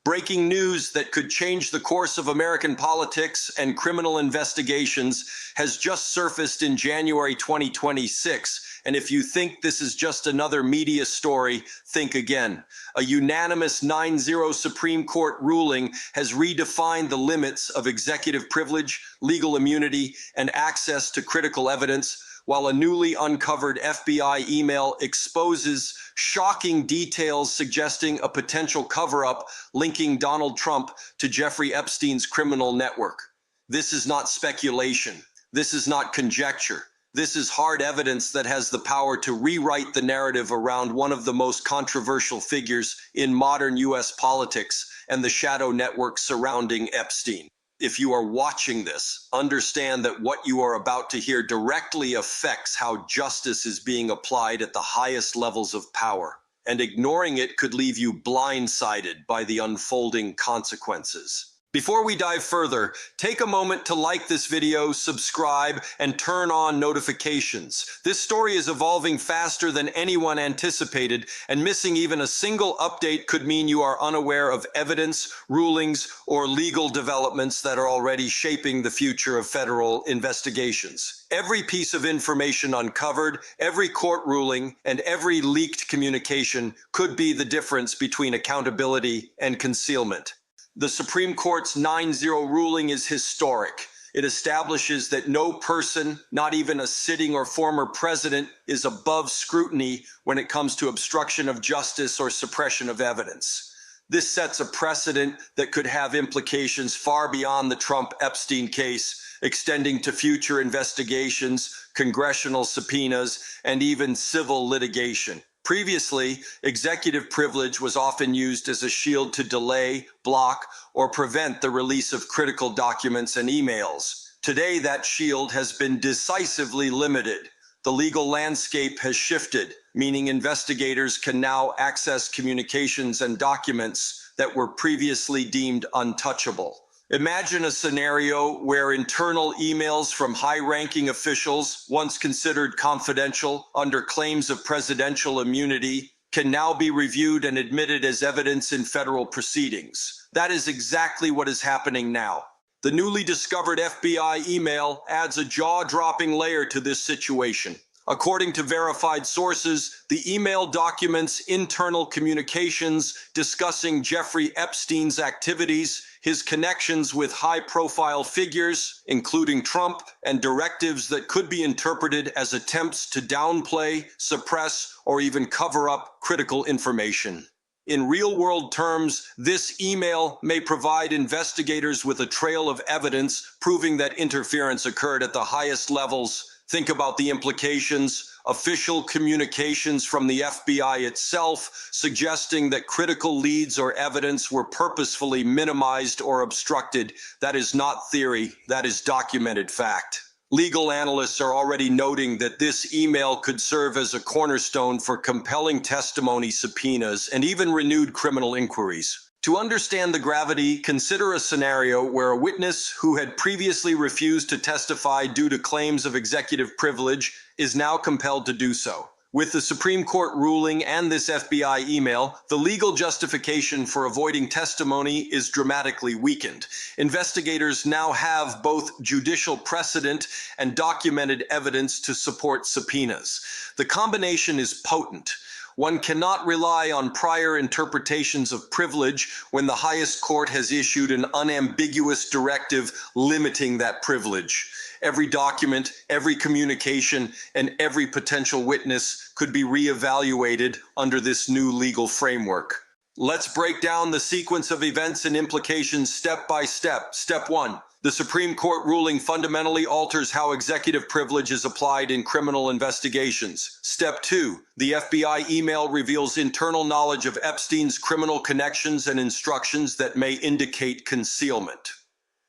Breaking news that could change the course of American politics and criminal investigations has just surfaced in January 2026. And if you think this is just another media story, think again. A unanimous 9-0 Supreme Court ruling has redefined the limits of executive privilege, legal immunity, and access to critical evidence, while a newly uncovered FBI email exposes shocking details suggesting a potential cover-up linking Donald Trump to Jeffrey Epstein's criminal network. This is not speculation. This is not conjecture. This is hard evidence that has the power to rewrite the narrative around one of the most controversial figures in modern U.S. politics and the shadow network surrounding Epstein. If you are watching this, understand that what you are about to hear directly affects how justice is being applied at the highest levels of power, and ignoring it could leave you blindsided by the unfolding consequences. Before we dive further, take a moment to like this video, subscribe, and turn on notifications. This story is evolving faster than anyone anticipated, and missing even a single update could mean you are unaware of evidence, rulings, or legal developments that are already shaping the future of federal investigations. Every piece of information uncovered, every court ruling, and every leaked communication could be the difference between accountability and concealment. The Supreme Court's 9-0 ruling is historic. It establishes that no person, not even a sitting or former president, is above scrutiny when it comes to obstruction of justice or suppression of evidence. This sets a precedent that could have implications far beyond the Trump-Epstein case, extending to future investigations, congressional subpoenas, and even civil litigation. Previously, executive privilege was often used as a shield to delay, block, or prevent the release of critical documents and emails. Today, that shield has been decisively limited. The legal landscape has shifted, meaning investigators can now access communications and documents that were previously deemed untouchable. Imagine a scenario where internal emails from high-ranking officials, once considered confidential under claims of presidential immunity, can now be reviewed and admitted as evidence in federal proceedings. That is exactly what is happening now. The newly discovered FBI email adds a jaw-dropping layer to this situation. According to verified sources, the email documents internal communications discussing Jeffrey Epstein's activities, his connections with high-profile figures, including Trump, and directives that could be interpreted as attempts to downplay, suppress, or even cover up critical information. In real-world terms, this email may provide investigators with a trail of evidence proving that interference occurred at the highest levels. Think about the implications. Official communications from the FBI itself suggesting that critical leads or evidence were purposefully minimized or obstructed. That is not theory, that is documented fact. Legal analysts are already noting that this email could serve as a cornerstone for compelling testimony subpoenas and even renewed criminal inquiries. To understand the gravity, consider a scenario where a witness who had previously refused to testify due to claims of executive privilege is now compelled to do so. With the Supreme Court ruling and this FBI email, the legal justification for avoiding testimony is dramatically weakened. Investigators now have both judicial precedent and documented evidence to support subpoenas. The combination is potent. One cannot rely on prior interpretations of privilege when the highest court has issued an unambiguous directive limiting that privilege. Every document, every communication, and every potential witness could be reevaluated under this new legal framework. Let's break down the sequence of events and implications step by step. Step 1. The Supreme Court ruling fundamentally alters how executive privilege is applied in criminal investigations. Step 2. The FBI email reveals internal knowledge of Epstein's criminal connections and instructions that may indicate concealment.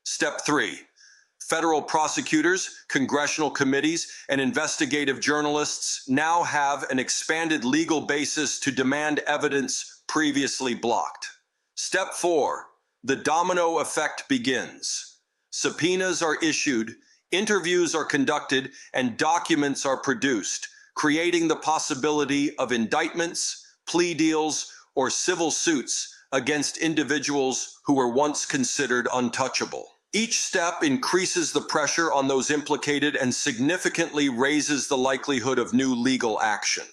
Step 3. Federal prosecutors, congressional committees, and investigative journalists now have an expanded legal basis to demand evidence previously blocked. Step 4. The domino effect begins. Subpoenas are issued, interviews are conducted, and documents are produced, creating the possibility of indictments, plea deals, or civil suits against individuals who were once considered untouchable. Each step increases the pressure on those implicated and significantly raises the likelihood of new legal action.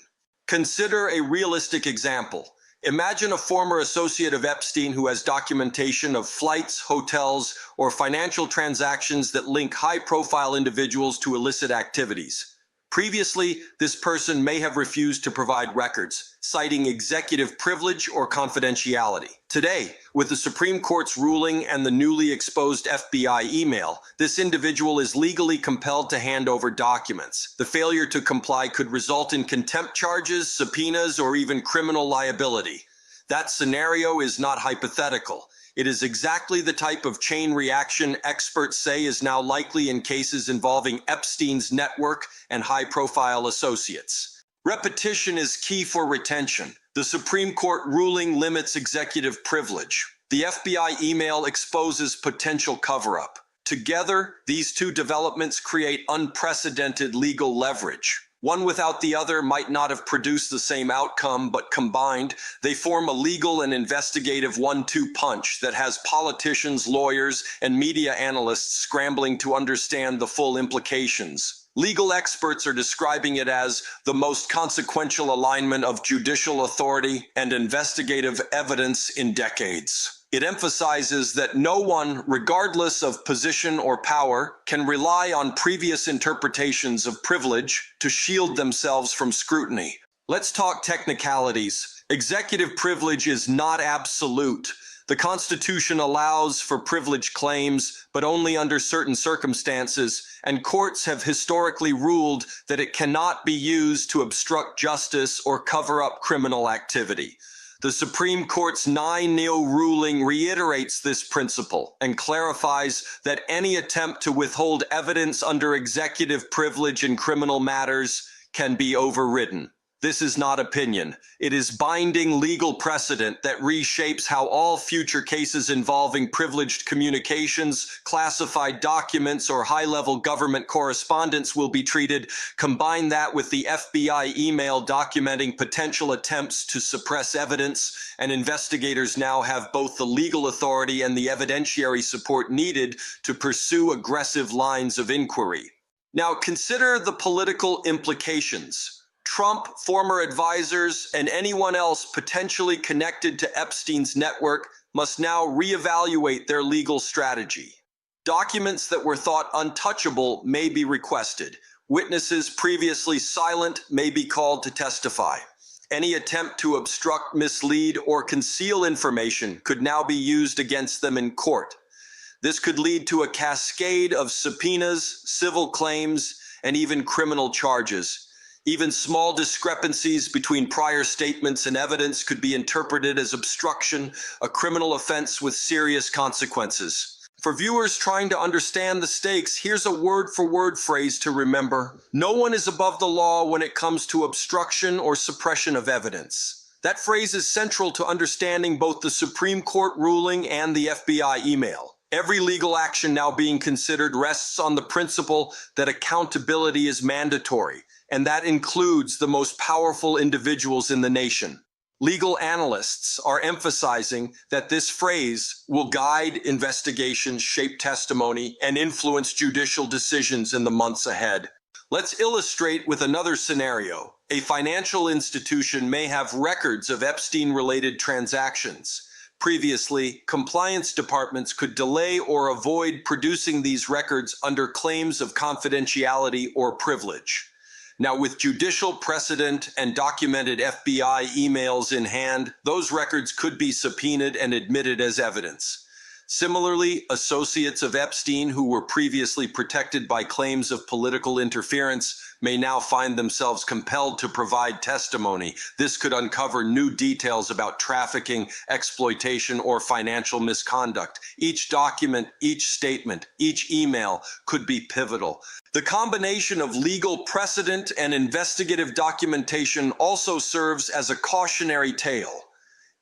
Consider a realistic example. Imagine a former associate of Epstein who has documentation of flights, hotels, or financial transactions that link high-profile individuals to illicit activities. Previously, this person may have refused to provide records, citing executive privilege or confidentiality. Today, with the Supreme Court's ruling and the newly exposed FBI email, this individual is legally compelled to hand over documents. The failure to comply could result in contempt charges, subpoenas, or even criminal liability. That scenario is not hypothetical. It is exactly the type of chain reaction experts say is now likely in cases involving Epstein's network and high-profile associates. Repetition is key for retention. The Supreme Court ruling limits executive privilege. The FBI email exposes potential cover-up. Together, these two developments create unprecedented legal leverage. One without the other might not have produced the same outcome, but combined, they form a legal and investigative one-two punch that has politicians, lawyers, and media analysts scrambling to understand the full implications. Legal experts are describing it as the most consequential alignment of judicial authority and investigative evidence in decades. It emphasizes that no one, regardless of position or power, can rely on previous interpretations of privilege to shield themselves from scrutiny. Let's talk technicalities. Executive privilege is not absolute. The Constitution allows for privilege claims, but only under certain circumstances, and courts have historically ruled that it cannot be used to obstruct justice or cover up criminal activity. The Supreme Court's 9-0 ruling reiterates this principle and clarifies that any attempt to withhold evidence under executive privilege in criminal matters can be overridden. This is not opinion. It is binding legal precedent that reshapes how all future cases involving privileged communications, classified documents, or high-level government correspondence will be treated. Combine that with the FBI email documenting potential attempts to suppress evidence, and investigators now have both the legal authority and the evidentiary support needed to pursue aggressive lines of inquiry. Now, consider the political implications. Trump, former advisors, and anyone else potentially connected to Epstein's network must now reevaluate their legal strategy. Documents that were thought untouchable may be requested. Witnesses previously silent may be called to testify. Any attempt to obstruct, mislead, or conceal information could now be used against them in court. This could lead to a cascade of subpoenas, civil claims, and even criminal charges. Even small discrepancies between prior statements and evidence could be interpreted as obstruction, a criminal offense with serious consequences. For viewers trying to understand the stakes, here's a word-for-word phrase to remember. No one is above the law when it comes to obstruction or suppression of evidence. That phrase is central to understanding both the Supreme Court ruling and the FBI email. Every legal action now being considered rests on the principle that accountability is mandatory, and that includes the most powerful individuals in the nation. Legal analysts are emphasizing that this phrase will guide investigations, shape testimony, and influence judicial decisions in the months ahead. Let's illustrate with another scenario. A financial institution may have records of Epstein-related transactions. Previously, compliance departments could delay or avoid producing these records under claims of confidentiality or privilege. Now, with judicial precedent and documented FBI emails in hand, those records could be subpoenaed and admitted as evidence. Similarly, associates of Epstein who were previously protected by claims of political interference may now find themselves compelled to provide testimony. This could uncover new details about trafficking, exploitation, or financial misconduct. Each document, each statement, each email could be pivotal. The combination of legal precedent and investigative documentation also serves as a cautionary tale.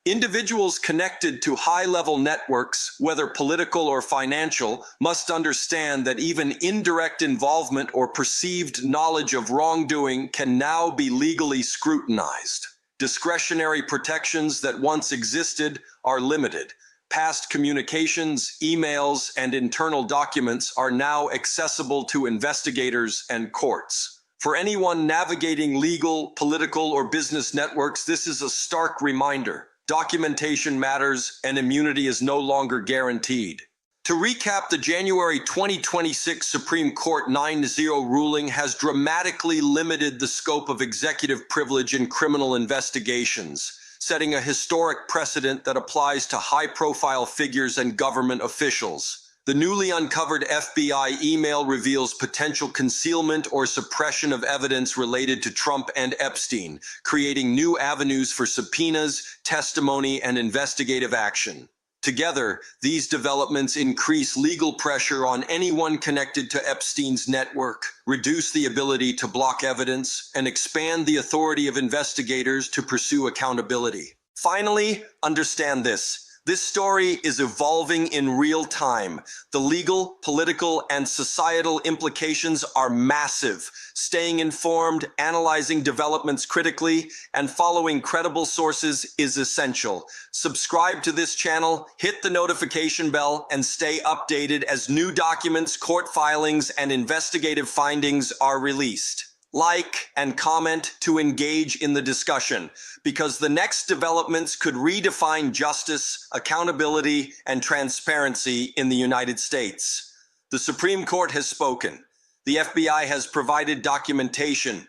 Individuals connected to high-level networks, whether political or financial, must understand that even indirect involvement or perceived knowledge of wrongdoing can now be legally scrutinized. Discretionary protections that once existed are limited. Past communications, emails, and internal documents are now accessible to investigators and courts. For anyone navigating legal, political, or business networks, this is a stark reminder. Documentation matters, and immunity is no longer guaranteed. To recap, the January 2026 Supreme Court 9-0 ruling has dramatically limited the scope of executive privilege in criminal investigations, setting a historic precedent that applies to high-profile figures and government officials. The newly uncovered FBI email reveals potential concealment or suppression of evidence related to Trump and Epstein, creating new avenues for subpoenas, testimony, and investigative action. Together, these developments increase legal pressure on anyone connected to Epstein's network, reduce the ability to block evidence, and expand the authority of investigators to pursue accountability. Finally, understand this. This story is evolving in real time. The legal, political, and societal implications are massive. Staying informed, analyzing developments critically, and following credible sources is essential. Subscribe to this channel, hit the notification bell, and stay updated as new documents, court filings, and investigative findings are released. Like and comment to engage in the discussion, because the next developments could redefine justice, accountability, and transparency in the United States. The Supreme Court has spoken. The FBI has provided documentation.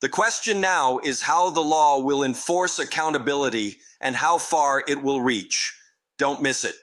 The question now is how the law will enforce accountability and how far it will reach. Don't miss it.